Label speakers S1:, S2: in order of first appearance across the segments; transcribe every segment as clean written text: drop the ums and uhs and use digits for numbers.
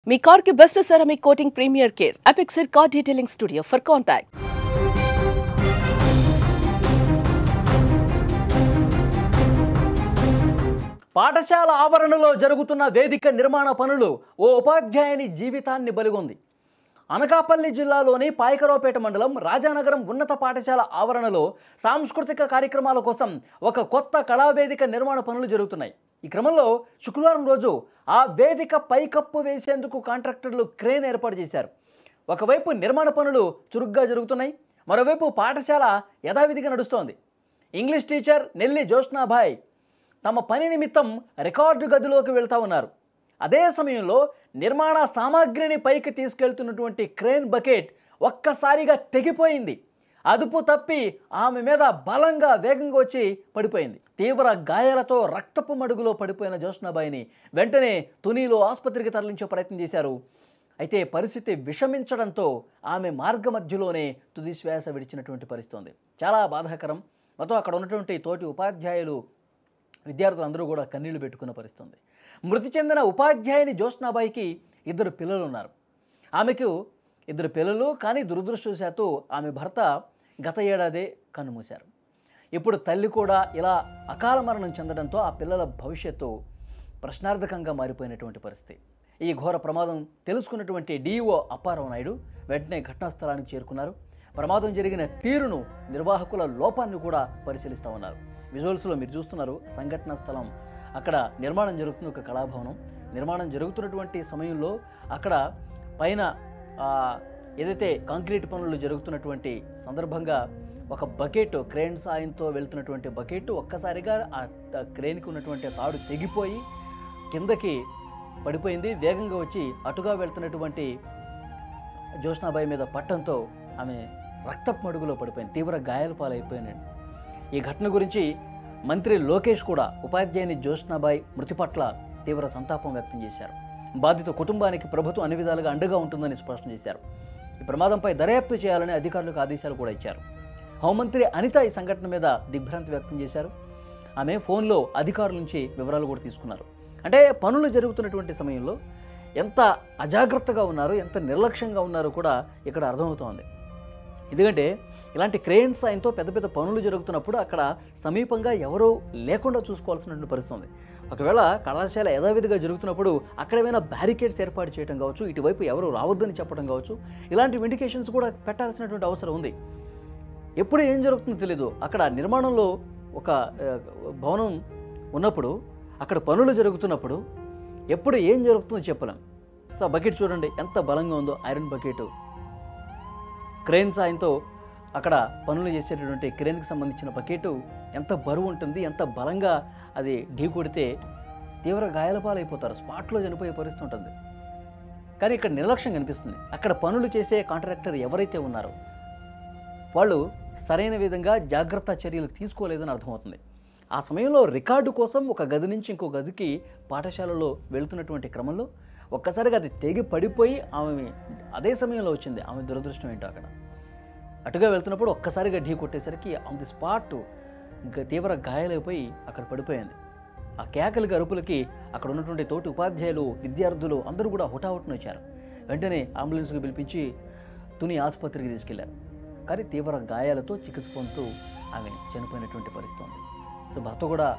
S1: మీ car కి best ceramic coating premier care Apexer car detailing studio for contact.
S2: పాఠశాల ఆవరణలో జరుగుతున్న వేదిక నిర్మాణ పనులు ఓ ఉపాధ్యాయుని జీవితాన్ని బలిగొంది. అనకాపల్లి జిల్లాలోని పాయకరావుపేట మండలం రాజానగరం ఉన్నత పాఠశాల ఆవరణలో సాంస్కృతిక కార్యక్రమాల కోసం ఒక కొత్త కళావేదిక నిర్మాణ పనులు జరుగుతున్నాయి. ఈ క్రమంలో శుక్రవారం రోజు ఆ వేదిక పైకప్పు వేసేందుకు కాంట్రాక్టర్లు క్రేన్ ఏర్పాటు చేశారు. ఒకవైపు నిర్మాణ పనులు చురుగ్గా జరుగుతున్నాయి, మరోవైపు పాఠశాల యథావిధిగా నడుస్తోంది. ఇంగ్లీష్ టీచర్ నెల్లి జోష్నాభాయ్ తమ పని నిమిత్తం రికార్డు గదిలోకి వెళ్తా ఉన్నారు. అదే సమయంలో నిర్మాణ సామాగ్రిని పైకి తీసుకెళ్తున్నటువంటి క్రేన్ బకెట్ ఒక్కసారిగా తెగిపోయింది. అదుపు తప్పి ఆమె మీద బలంగా వేగంగా వచ్చి పడిపోయింది. తీవ్ర గాయాలతో రక్తపు మడుగులో పడిపోయిన జోష్నాబాయిని వెంటనే తునిలో ఆసుపత్రికి తరలించే ప్రయత్నం చేశారు. అయితే పరిస్థితి విషమించడంతో ఆమె మార్గ మధ్యలోనే తుది శ్వాస విడిచినటువంటి పరిస్థితి ఉంది. చాలా బాధాకరం. మొత్తం అక్కడ ఉన్నటువంటి తోటి ఉపాధ్యాయులు విద్యార్థులందరూ కూడా కన్నీళ్లు పెట్టుకున్న పరిస్థితి ఉంది. మృతి చెందిన ఉపాధ్యాయుని జోష్నాబాయికి 2 పిల్లలు ఉన్నారు. ఆమెకు 2 పిల్లలు, కానీ దురదృష్టవశాత్తు ఆమె భర్త గత ఏడాదే కన్నుమూశారు. ఇప్పుడు తల్లి కూడా ఇలా అకాల మరణం చెందడంతో ఆ పిల్లల భవిష్యత్తు ప్రశ్నార్థకంగా మారిపోయినటువంటి పరిస్థితి. ఈ ఘోర ప్రమాదం తెలుసుకున్నటువంటి డిఓ అప్పారావు నాయుడు వెంటనే ఘటనా స్థలానికి చేరుకున్నారు. ప్రమాదం జరిగిన తీరును, నిర్వాహకుల లోపాన్ని కూడా పరిశీలిస్తూ ఉన్నారు. విజువల్స్లో మీరు చూస్తున్నారు సంఘటనా స్థలం. అక్కడ నిర్మాణం జరుగుతున్న ఒక కళాభవనం. నిర్మాణం జరుగుతున్నటువంటి సమయంలో అక్కడ పైన ఏదైతే కాంక్రీట్ పనులు జరుగుతున్నటువంటి సందర్భంగా ఒక బకెట్, క్రేన్ సాయంతో వెళ్తున్నటువంటి బకెట్ ఒక్కసారిగా ఆ క్రేన్కి ఉన్నటువంటి తాడు తెగిపోయి కిందకి పడిపోయింది. వేగంగా వచ్చి అటుగా వెళ్తున్నటువంటి జోష్నాబాయి మీద పట్టడంతో ఆమె రక్తపు మడుగులో పడిపోయింది. తీవ్ర గాయాల పాలైపోయింది. ఈ ఘటన గురించి మంత్రి లోకేష్ కూడా ఉపాధ్యాయుని జోష్నాబాయి మృతి పట్ల తీవ్ర సంతాపం వ్యక్తం చేశారు. బాధిత కుటుంబానికి ప్రభుత్వం అన్ని విధాలుగా అండగా ఉంటుందని స్పష్టం చేశారు. ఈ ప్రమాదంపై దర్యాప్తు చేయాలని అధికారులకు ఆదేశాలు కూడా ఇచ్చారు. హోంమంత్రి అనిత ఈ సంఘటన మీద దిగ్భ్రాంతి వ్యక్తం చేశారు. ఆమె ఫోన్లో అధికారుల నుంచి వివరాలు కూడా తీసుకున్నారు. అంటే పనులు జరుగుతున్నటువంటి సమయంలో ఎంత అజాగ్రత్తగా ఉన్నారు, ఎంత నిర్లక్ష్యంగా ఉన్నారో కూడా ఇక్కడ అర్థమవుతోంది. ఎందుకంటే ఇలాంటి క్రేన్ సాయంతో పెద్ద పెద్ద పనులు జరుగుతున్నప్పుడు అక్కడ సమీపంగా ఎవరో లేకుండా చూసుకోవాల్సినటువంటి పరిస్థితి ఉంది. ఒకవేళ కళాశాల యథావిధిగా జరుగుతున్నప్పుడు అక్కడ ఏమైనా బ్యారికేడ్స్ ఏర్పాటు చేయడం కావచ్చు, ఇటువైపు ఎవరు రావద్దని చెప్పడం కావచ్చు, ఇలాంటి ఇండికేషన్స్ కూడా పెట్టాల్సినటువంటి అవసరం ఉంది. ఎప్పుడు ఏం జరుగుతుందో తెలీదు. అక్కడ నిర్మాణంలో ఒక భవనం ఉన్నప్పుడు, అక్కడ పనులు జరుగుతున్నప్పుడు ఎప్పుడు ఏం జరుగుతుందో చెప్పలేం. సో బకెట్ చూడండి ఎంత బలంగా ఉందో, ఐరన్ బకెట్. క్రేన్ సాయంతో అక్కడ పనులు చేసేటటువంటి క్రేన్కి సంబంధించిన బకెట్ ఎంత బరువు ఉంటుంది, ఎంత బలంగా అది ఢీ కొడితే తీవ్ర గాయాల పాలైపోతారు, స్పాట్లో చనిపోయే పరిస్థితి ఉంటుంది. కానీ ఇక్కడ నిర్లక్ష్యం కనిపిస్తుంది. అక్కడ పనులు చేసే కాంట్రాక్టర్ ఎవరైతే ఉన్నారో వాళ్ళు సరైన విధంగా జాగ్రత్త చర్యలు తీసుకోలేదని అర్థమవుతుంది. ఆ సమయంలో రికార్డు కోసం ఒక గది నుంచి ఇంకో గదికి పాఠశాలలో వెళుతున్నటువంటి క్రమంలో ఒక్కసారిగా అది తెగి పడిపోయి ఆమె అదే సమయంలో వచ్చింది. ఆమె దురదృష్టం ఏంటో అక్కడ అటుగా వెళ్తున్నప్పుడు ఒక్కసారిగా ఢీ కొట్టేసరికి ఆన్ ది స్పాట్ తీవ్ర గాయాలైపోయి అక్కడ పడిపోయింది. ఆ కేకలకి అరుపులకి అక్కడ ఉన్నటువంటి తోటి ఉపాధ్యాయులు, విద్యార్థులు అందరూ కూడా హుటాహుటిన వచ్చారు. వెంటనే అంబులెన్స్కి పిలిపించి తుని ఆసుపత్రికి తీసుకెళ్లారు. కానీ తీవ్ర గాయాలతో చికిత్స పొందుతూ ఆమె చనిపోయినటువంటి పరిస్థితి ఉంది. సో భర్త కూడా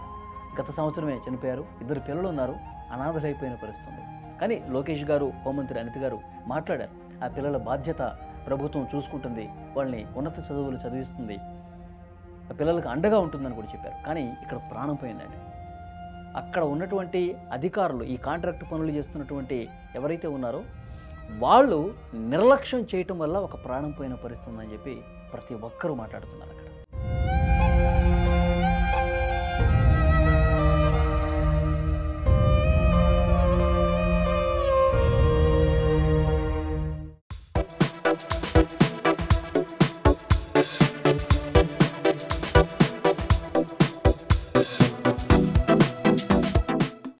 S2: గత సంవత్సరమే చనిపోయారు. 2 పిల్లలు ఉన్నారు, అనాథలైపోయిన పరిస్థితి ఉంది. కానీ లోకేష్ గారు, హోంమంత్రి అనిత గారు మాట్లాడారు. ఆ పిల్లల బాధ్యత ప్రభుత్వం చూసుకుంటుంది, వాళ్ళని ఉన్నత చదువులు చదివిస్తుంది, ఆ పిల్లలకు అండగా ఉంటుందని కూడా చెప్పారు. కానీ ఇక్కడ ప్రాణం పోయిందండి. అక్కడ ఉన్నటువంటి అధికారులు, ఈ కాంట్రాక్ట్ పనులు చేస్తున్నటువంటి ఎవరైతే ఉన్నారో వాళ్ళు నిర్లక్ష్యం చేయటం వల్ల ఒక ప్రాణం పోయిన పరిస్థితి ఉందని చెప్పి ప్రతి ఒక్కరూ మాట్లాడుతున్నారు అక్కడ.